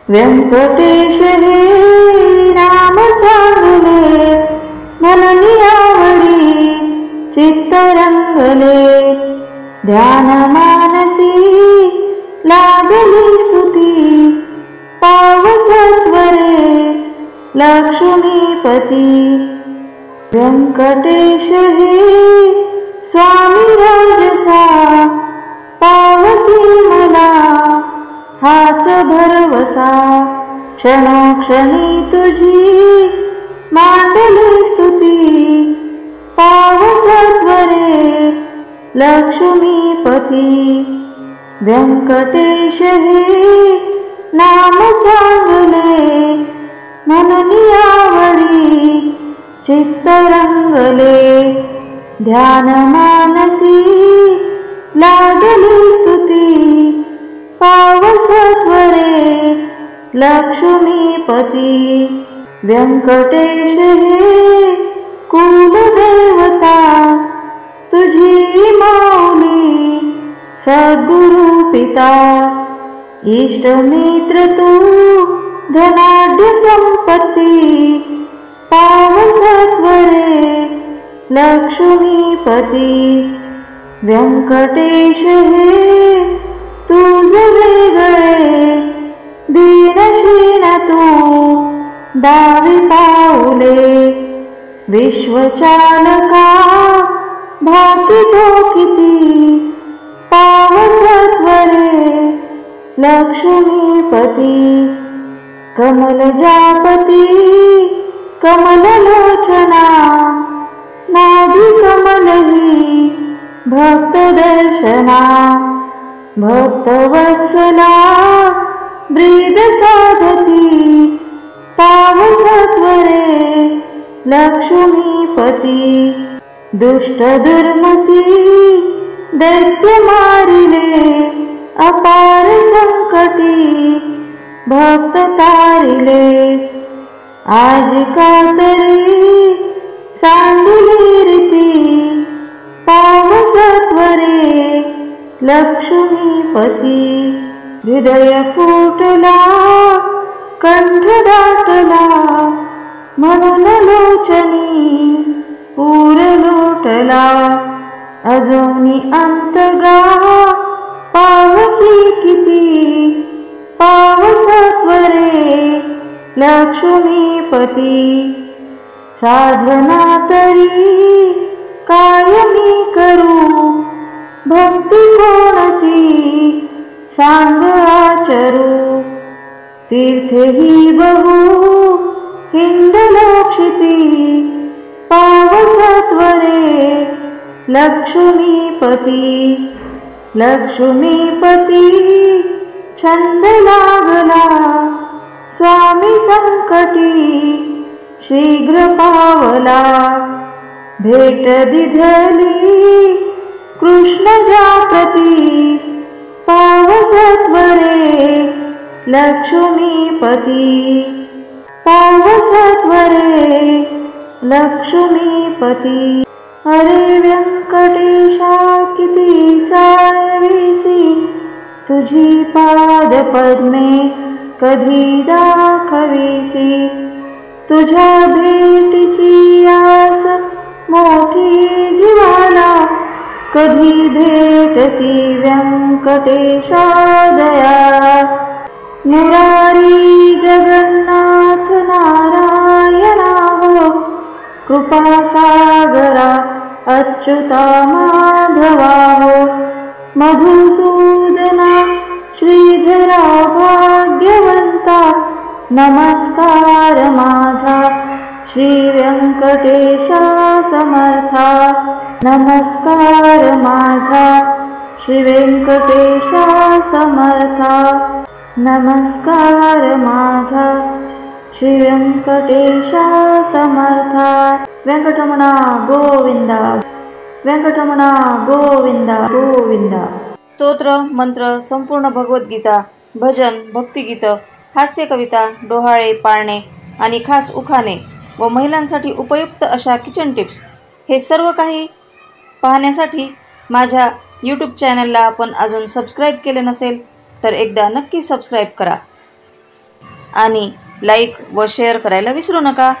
व्यंकटेश हे नाम चांगले, मननी आवडी चित्त रंगले. ध्यान मानसी लागली स्तुती, पावसत्वरे लक्ष्मीपती. व्यंकटेश हे स्वामी राजसा, पावसी मला हाच भरवसा. क्षणोक्षणी तुझी मांडली स्तुती, पावसत्वरे लक्ष्मीपती. व्यंकटेश हे नाम चांगले, मननी आवडी चित्त रंगले. ध्यान मानसी लागली स्तुती, पावसत्वरे लक्ष्मीपती. व्यंकटेश हे कुलदेवता, तुझी माऊली सद्गुरु पिता. इष्टमित्र तू धनाढ्य संपत्ती, पावसत्वरे लक्ष्मीपती. व्यंकटेश हे तुझ वेगळे, दीनशीन तू दावी पाऊले. विश्वचालका भाकी तो किती, पावसत्वरे लक्ष्मीपती. कमलजापती कमललोचना, नाभी कमलही भक्त दर्शना. भक्तवत्सला ब्रीद साधती, पावसत्वरे लक्ष्मीपती. दुष्ट दुर्मती दैत्य मारिले, अपार संकटी भक्त तारिले. आज कातरी सांडली रीती, पावसत्वरे लक्ष्मीपती. हृदय फुटला कंठ दाटला, म्हणून लोचनी पूर लोटला. अजूनी अंतगा पावसी किती, पावसत्वरे लक्ष्मीपती. साधना तरी कायमी करू, भक्ती कोणती सांग आचरू. तीर्थही बहु हिंडलोक्षिती, पावसत्वरे लक्ष्मीपती. लक्ष्मीपती छंद लागला, स्वामी संकटी शीघ्र पावला. भेट दिधली कृष्ण जापती, पावसत्वरे लक्ष्मीपती. पावसत्वरे लक्ष्मीपती. अरे व्यंकटेशा किती चालविसी, तुझी पाद पद्मे कधी दाखविसी. तुझ्या भेटीची आस मोठी जीवाला, कधी भेटसी व्यंकटेशा दया. मुरारी जगन्नाथ नारायणा हो, कृपासागरा अच्युता माधवा हो. मधुसूदना श्रीधरा भाग्यवंता, नमस्कार माझा श्री व्यंकटेशा समर्था. नमस्कार माझा श्री व्यंकटेशा समर्था. नमस्कार माझा श्री व्यंकटेशा समर्था. व्यंकटरमणा गोविंदा, व्यंकटरमणा गोविंदा गोविंदा. स्तोत्र, मंत्र, संपूर्ण भगवद्गीता, भजन, भक्तिगीत, हास्य कविता, डोहाळे, पाळणे आणि खास उखाणे व महिलांसाठी उपयुक्त अशा किचन टिप्स, हे सर्व काही पाहण्यासाठी माझ्या यूट्यूब चॅनलला आपण अजून सबस्क्राईब केले नसेल तर एकदा नक्की सबस्क्राईब करा. आणि लाईक व शेअर करायला विसरू नका.